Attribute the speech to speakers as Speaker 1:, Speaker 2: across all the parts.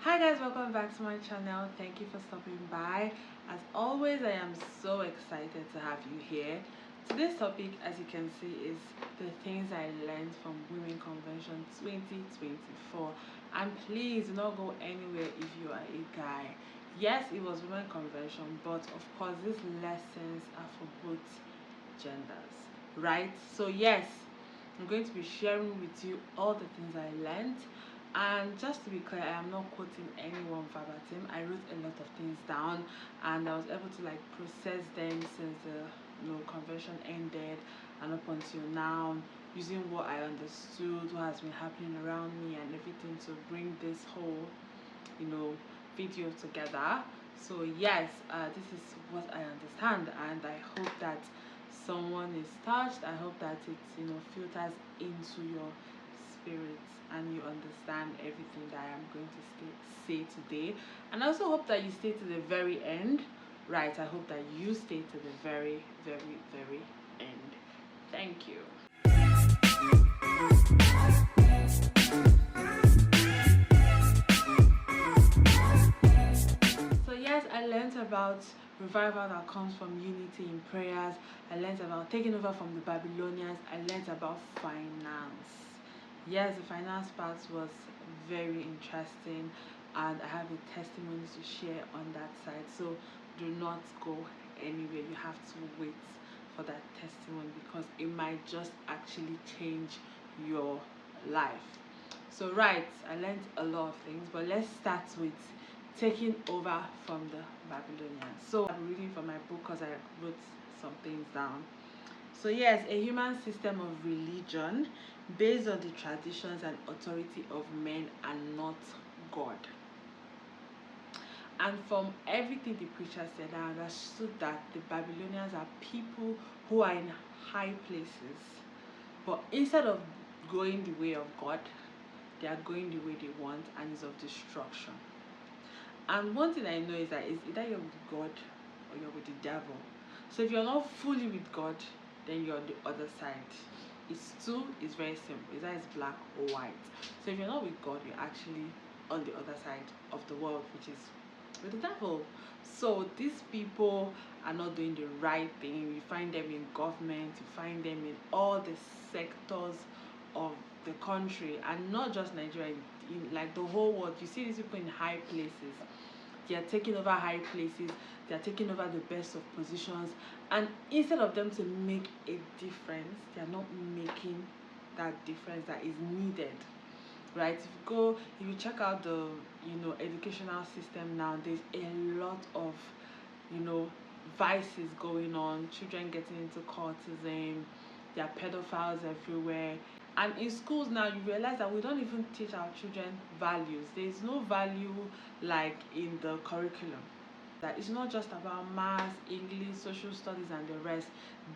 Speaker 1: Hi guys, welcome back to my channel. Thank you for stopping by. As always, I am so excited to have you here. Today's topic, as you can see, is the things I learned from Women Convention 2024. And please do not go anywhere if you are a guy. Yes, it was Women Convention, but of course these lessons are for both genders, right? So yes, I'm going to be sharing with you all the things I learned. And just to be clear, I am not quoting anyone verbatim. I wrote a lot of things down and I was able to process them since the convention ended and up until now, using what I understood, what has been happening around me and everything to bring this whole video together. So yes, this is what I understand, and I hope that someone is touched. I hope that it filters into your spirit and you understand everything that I am going to say today. And I also hope that you stay to the very end. Right, I hope that you stay to the very, very, very end. Thank you. So yes, I learned about revival that comes from unity in prayers. I learned about taking over from the Babylonians. I learned about finance. Yes, the finance part was very interesting and I have a testimony to share on that side. So do not go anywhere. You have to wait for that testimony because it might just actually change your life. So right, I learned a lot of things, but let's start with taking over from the Babylonians. So I'm reading from my book because I wrote some things down. So yes, a human system of religion based on the traditions and authority of men and not God. And from everything the preacher said, I understood that the Babylonians are people who are in high places, but instead of going the way of God, they are going the way they want, and is of destruction. And one thing I know is that it's either you're with God or you're with the devil. So if you're not fully with God, then you're on the other side. It's very simple. Either it's black or white. So if you're not with God, you're actually on the other side of the world, which is with the devil. So these people are not doing the right thing. You find them in government, you find them in all the sectors of the country, and not just Nigeria, in the whole world. You see these people in high places. They are taking over high places, they are taking over the best of positions, and instead of them to make a difference, they are not making that difference that is needed. Right? If you check out the educational system now, there's a lot of vices going on, children getting into cultism, there are pedophiles everywhere. And in schools now, you realize that we don't even teach our children values. There is no value like in the curriculum. That it's not just about maths, English, social studies, and the rest.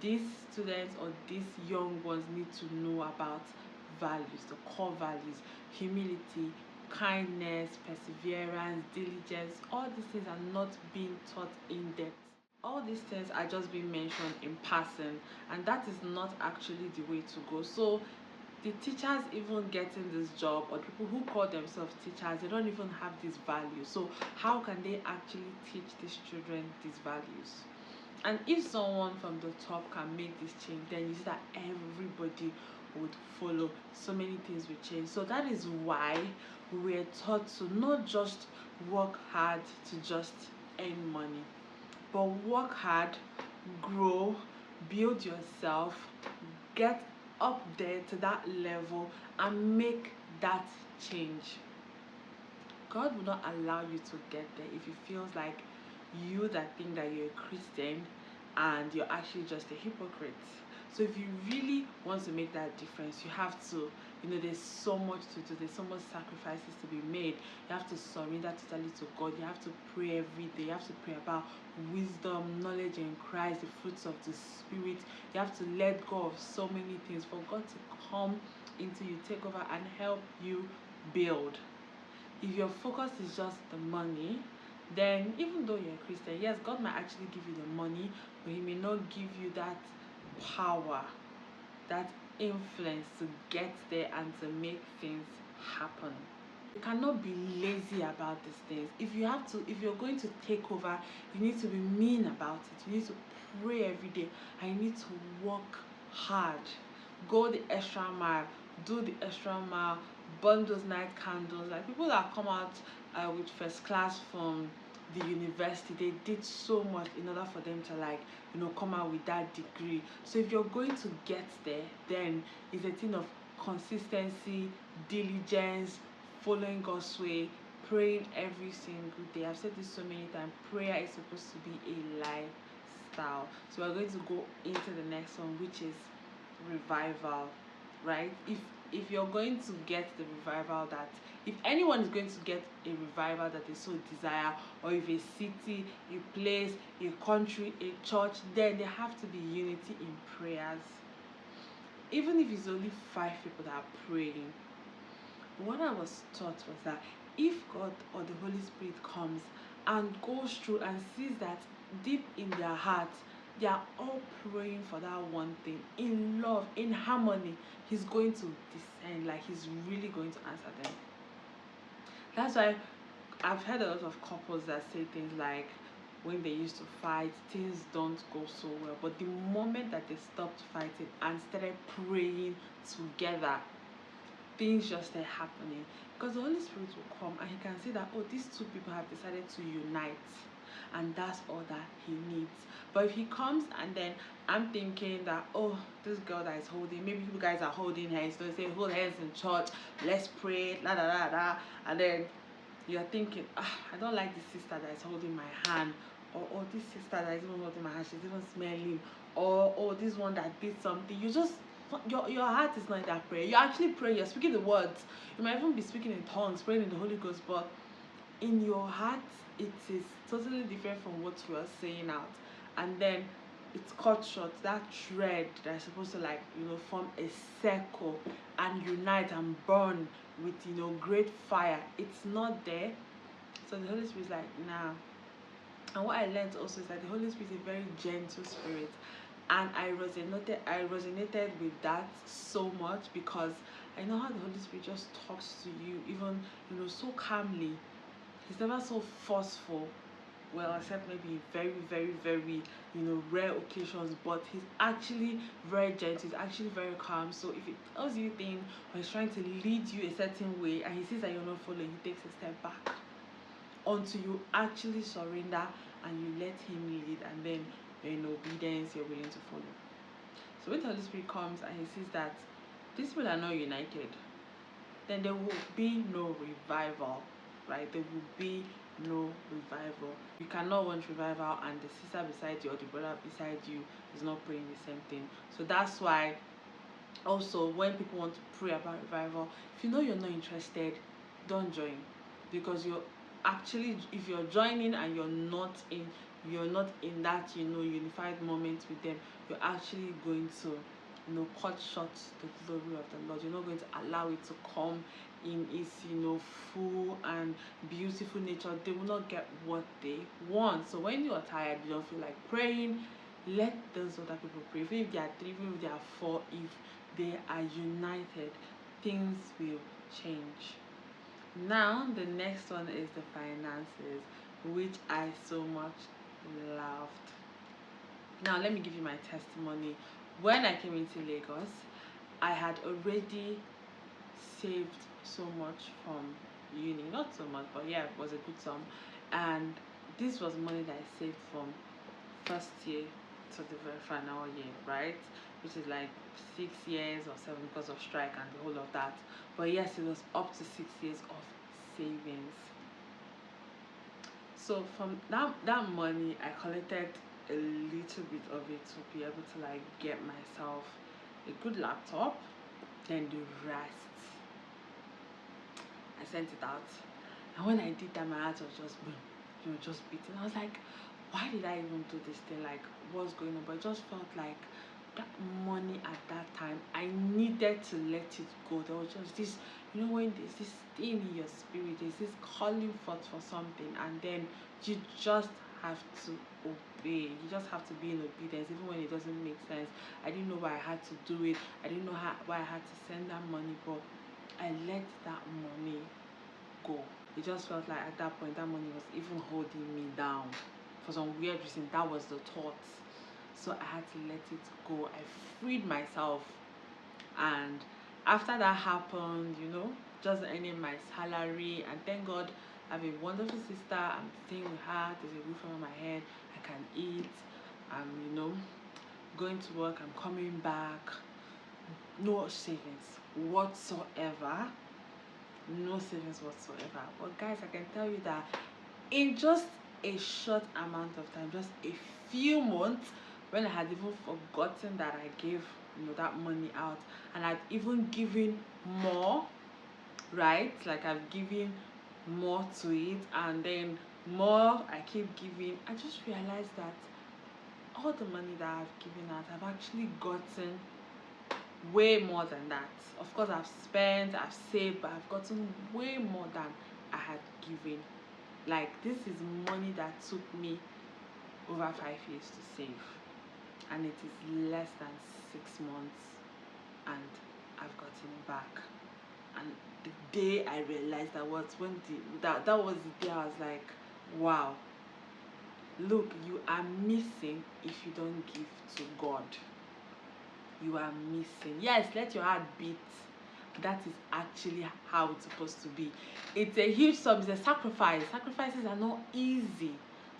Speaker 1: These students or these young ones need to know about values, the core values: humility, kindness, perseverance, diligence. All these things are not being taught in depth. All these things are just being mentioned in passing, and that is not actually the way to go. So the teachers even getting this job, or people who call themselves teachers, they don't even have these values. So how can they actually teach these children these values? And if someone from the top can make this change, then you see that everybody would follow. So many things will change. So that is why we're taught to not just work hard to just earn money, but work hard, grow, build yourself, get up there to that level and make that change. God will not allow you to get there if it feels like you that think that you're a Christian and you're actually just a hypocrite. So if you really want to make that difference, you have to, there's so much to do, there's so much sacrifices to be made. You have to surrender totally to God. You have to pray every day. You have to pray about wisdom, knowledge in Christ, the fruits of the Spirit. You have to let go of so many things for God to come into you, take over and help you build. If your focus is just the money, then even though you're a Christian, yes, God might actually give you the money, but He may not give you that power, that influence to get there and to make things happen. You cannot be lazy about these things. If you're going to take over, you need to be mean about it. You need to pray every day, and you need to work hard. Go the extra mile, do the extra mile, burn those night candles. Like people that come out with first class from the university, they did so much in order for them to come out with that degree. So if you're going to get there, then it's a thing of consistency, diligence, following God's way, praying every single day. I've said this so many times. Prayer is supposed to be a lifestyle. So we're going to go into the next one, which is revival, right? If you're going to get the revival that, if anyone is going to get a revival that they so desire, or if a city, a place, a country, a church, then there have to be unity in prayers. Even if it's only 5 people that are praying, what I was taught was that if God or the Holy Spirit comes and goes through and sees that deep in their hearts they are all praying for that one thing in love, in harmony, He's going to descend, like He's really going to answer them. That's why I've heard a lot of couples that say things like, when they used to fight, things don't go so well, but the moment that they stopped fighting and started praying together, things just start happening, because the Holy Spirit will come and He can see that, oh, these two people have decided to unite, and that's all that He needs. But if He comes and then I'm thinking that, oh, this girl that is holding, maybe you guys are holding hands, don't say hold hands in church, let's pray, la da da da, and then you're thinking, I don't like this sister that is holding my hand, or this sister that is even holding my hand, she's even smelling, or this one that did something. You just, your heart is not in that prayer. You're actually praying, you're speaking the words. You might even be speaking in tongues, praying in the Holy Ghost, but in your heart, it is totally different from what you are saying out. And then it's cut short. That thread that is supposed to form a circle and unite and burn with great fire, it's not there. So the Holy Spirit is like, nah. And what I learned also is that the Holy Spirit is a very gentle spirit, and I resonated with that so much, because I know how the Holy Spirit just talks to you, even so calmly. He's never so forceful. Well, except maybe very, very, very, rare occasions, but he's actually very gentle, he's actually very calm. So if he tells you things, or he's trying to lead you a certain way, and he sees that you're not following, he takes a step back until you actually surrender and you let him lead, and then in obedience you're willing to follow. So when the Holy Spirit comes and he sees that these people are not united, then there will be no revival, right? There will be no revival. You cannot want revival and the sister beside you or the brother beside you is not praying the same thing. So that's why also when people want to pray about revival, if you know you're not interested, don't join, because you're actually, if you're joining and you're not in that unified moment with them, you're actually going to cut short the glory of the Lord. You're not going to allow it to come in its full and beautiful nature. They will not get what they want. So when you're tired, you don't feel like praying, let those other people pray. Even if they are 3, even if they are 4, if they are united, things will change. Now the next one is the finances, which I so much loved. Now let me give you my testimony. When I came into Lagos, I had already saved so much from uni. Not so much, but yeah, it was a good sum. And this was money that I saved from first year to the very final year, right? Which is like 6 years or 7 because of strike and the whole of that. But yes, it was up to 6 years of savings. So from that money, I collected a little bit of it to be able to get myself a good laptop. Then the rest, I sent it out. And when I did that, my heart was just just beating. I was like, why did I even do this thing? Like, what's going on? But it just felt like that money at that time, I needed to let it go. There was just this, when there's this thing in your spirit, there's this calling forth for something, and then you just have to obey. You just have to be in obedience, even when it doesn't make sense. I didn't know why I had to do it. I didn't know why I had to send that money, but I let that money go. It just felt like at that point that money was even holding me down. For some weird reason, that was the thought. So I had to let it go. I freed myself. And after that happened, just earning my salary, and thank God I have a wonderful sister. I'm staying with her. There's a roof over my head. I can eat. I'm, going to work. I'm coming back. No savings whatsoever. No savings whatsoever. But guys, I can tell you that in just a short amount of time, just a few months, when I had even forgotten that I gave that money out, and I'd even given more, right? Like I've given more to it, and then more I keep giving. I just realized that all the money that I've given out, I've actually gotten way more than that. Of course, I've spent, I've saved, but I've gotten way more than I had given. Like, this is money that took me over 5 years to save, and it is less than 6 months, and I've gotten it back. And the day I realized that was when that was the day I was like, wow, look, you are missing if you don't give to God. You are missing. Yes, let your heart beat. That is actually how it's supposed to be. It's a huge sum. It's a sacrifice. Sacrifices are not easy.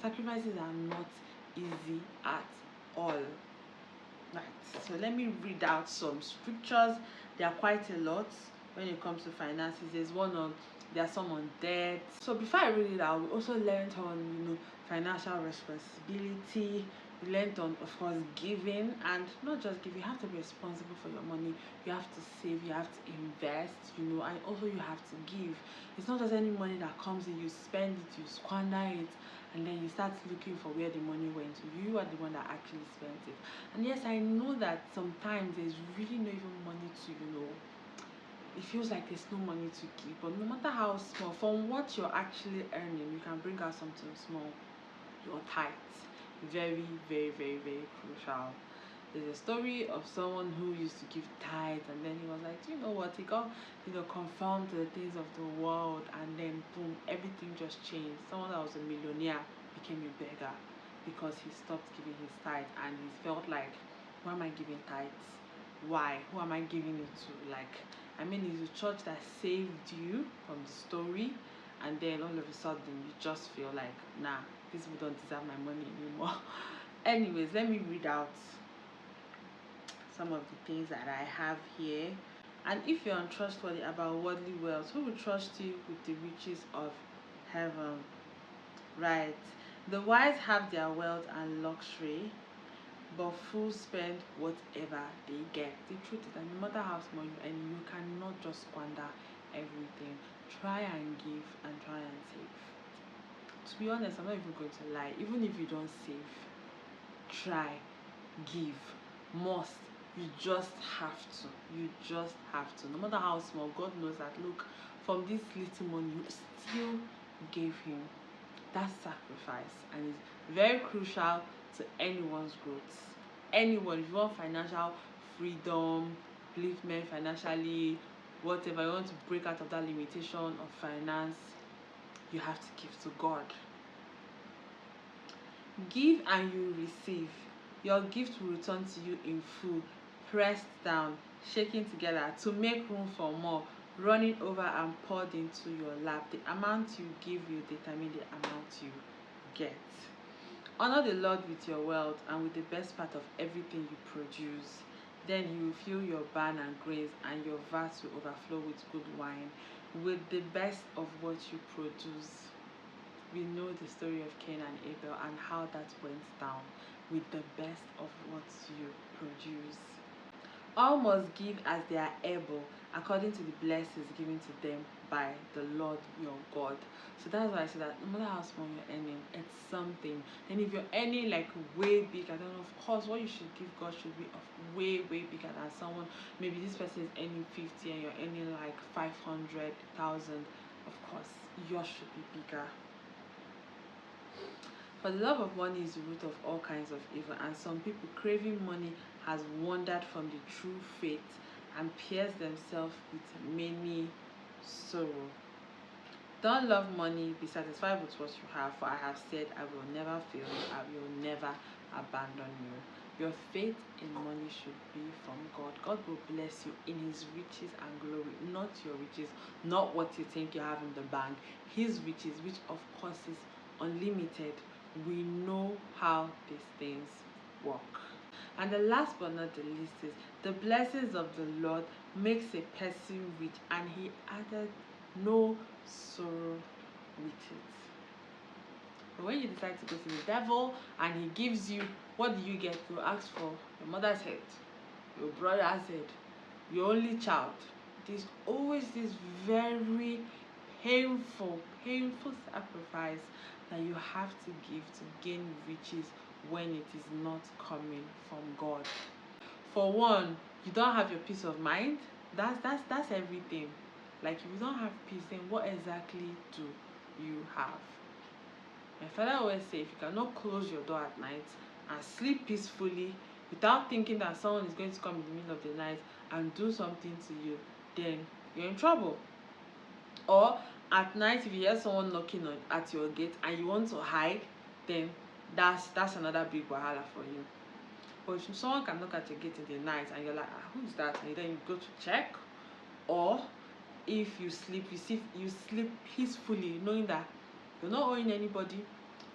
Speaker 1: Sacrifices are not easy at all. Right. So let me read out some scriptures. There are quite a lot when it comes to finances. There are some on debt. So before I read it out, we also learned on financial responsibility. We learned on, of course, giving, and not just giving. You have to be responsible for your money. You have to save. You have to invest. And also you have to give. It's not just any money that comes in. You spend it, you squander it, and then you start looking for where the money went. You are the one that actually spent it. And yes, I know that sometimes there's really no even money to it feels like there's no money to give, but no matter how small, from what you're actually earning, you can bring out something small. Your tithes, very, very, very, very crucial. There's a story of someone who used to give tithes, and then he was like, you know what, he got conformed to the things of the world, and then boom, everything just changed. Someone that was a millionaire became a beggar because he stopped giving his tithes, and he felt like, why am I giving tithes? Why? Who am I giving it to? It's a church that saved you from the story, and then all of a sudden you just feel like, nah, these people don't deserve my money anymore. Anyways, let me read out some of the things that I have here. And if you're untrustworthy about worldly wealth, who will trust you with the riches of heaven? Right. The wise have their wealth and luxury, but fools spend whatever they get. The truth is that no matter how small you earn, you cannot just squander everything. Try and give and try and save. To be honest, I'm not even going to lie. Even if you don't save, try, give, must. You just have to. You just have to. No matter how small, God knows that, look, from this little money, you still gave him. That sacrifice, and it's very crucial to anyone's growth. Anyone, if you want financial freedom, upliftment financially, whatever, you want to break out of that limitation of finance, you have to give to God. Give and you receive. Your gift will return to you in full, pressed down, shaken together to make room for more, running over and poured into your lap. The amount you give will determine the amount you get. Honor the Lord with your wealth and with the best part of everything you produce. Then you will fill your barn and grains, and your vats will overflow with good wine. With the best of what you produce. We know the story of Cain and Abel and how that went down. With the best of what you produce. All must give as they are able, according to the blessings given to them by the Lord your God. So that's why I say that no matter how small you're earning, it's something. And if you're earning like way big, I don't know, of course, what you should give God should be of way, way bigger than someone. Maybe this person is earning 50 and you're earning like 500,000. Of course, yours should be bigger. For the love of money is the root of all kinds of evil, and some people craving money has wandered from the true faith and pierced themselves with many sorrow. Don't love money, be satisfied with what you have, for I have said, I will never fail you, I will never abandon you. Your faith in money should be from God. God will bless you in His riches and glory, not your riches, not what you think you have in the bank. His riches, which of course is unlimited. We know how these things work. And the last but not the least is the blessings of the Lord makes a person rich, and He added no sorrow with it. But when you decide to go to the devil and he gives you, what do you get? You ask for your mother's head, your brother's head, your only child. There's always this very painful sacrifice that you have to give to gain riches when it is not coming from God. For one, you don't have your peace of mind. That's everything. Like, if you don't have peace, then what exactly do you have? My father always say, if you cannot close your door at night and sleep peacefully without thinking that someone is going to come in the middle of the night and do something to you, then you're in trouble. Or at night, if you hear someone knocking at your gate and you want to hide, then that's another big wahala for you. But if someone can knock at your gate in the night and you're like, who's that? And then you go to check. Or if you sleep, you sleep peacefully, knowing that you're not owing anybody,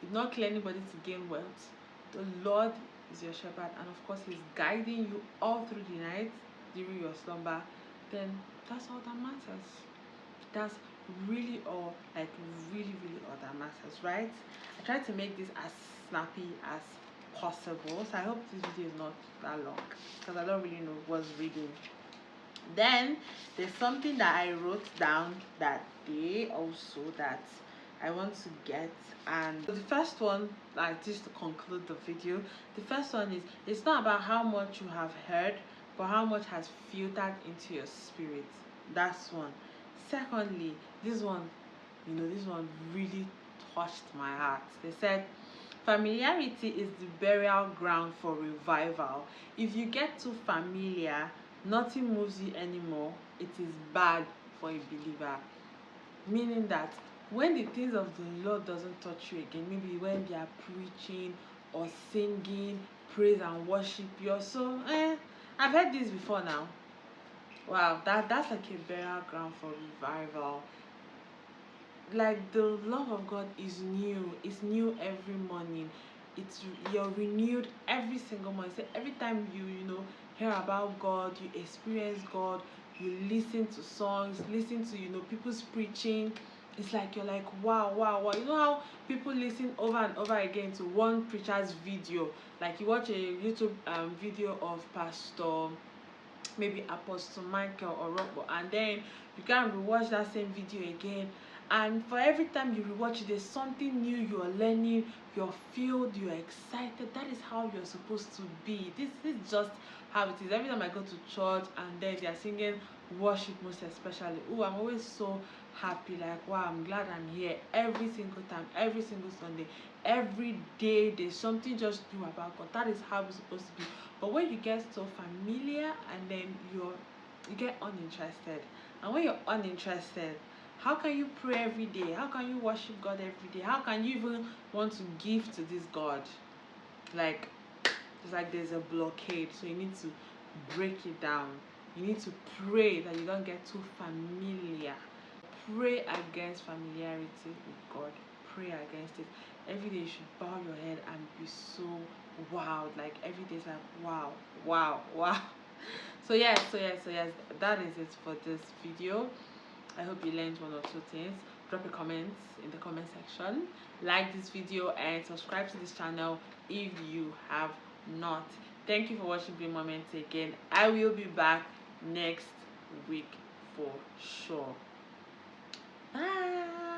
Speaker 1: you've not killed anybody to gain wealth. The Lord is your shepherd, and of course He's guiding you all through the night during your slumber. Then that's all that matters. That's really all, like really all that matters, right? I tried to make this as snappy as possible, so I hope this video is not that long, because I don't really know what's reading. Then there's something that I wrote down that day also that I want to get, and the first one, like, just to conclude the video, the first one is, it's not about how much you have heard, but how much has filtered into your spirit. That's one. Secondly, this one really touched my heart. They said, familiarity is the burial ground for revival. If you get too familiar, nothing moves you anymore. It is bad for a believer. Meaning that when the things of the Lord doesn't touch you again, maybe when they are preaching or singing praise and worship, you're so I've heard this before now. Wow, that's like a burial ground for revival. Like, the love of God is new. It's new every morning. You're renewed every single morning. So every time you hear about God, you experience God, you listen to songs, listen to people's preaching. It's like you're like, wow. You know how people listen over and over again to one preacher's video? Like, you watch a YouTube video of Pastor, maybe Apostle Michael or Robo, and then you can rewatch that same video again, and for every time you rewatch it, there's something new you're learning, you're filled, you're excited. That is how you're supposed to be. This is just how it is. Every time I go to church and then they're singing worship, most especially, I'm always so happy, like, wow, I'm glad I'm here every single time, every single Sunday, every day. There's something just new about God. That is how it's supposed to be. But when you get so familiar, and then you get uninterested, and when you're uninterested, how can you pray every day? How can you worship God every day? How can you even want to give to this God? Like, it's like there's a blockade. So you need to break it down. You need to pray that you don't get too familiar. Pray against familiarity with God. Pray against it. Every day you should bow your head and be so wowed. Like, every day is like, wow. So yes, that is it for this video. I hope you learned one or two things. Drop your comments in the comment section. Like this video and subscribe to this channel if you have not. Thank you for watching Big Moments again. I will be back next week for sure. Bye.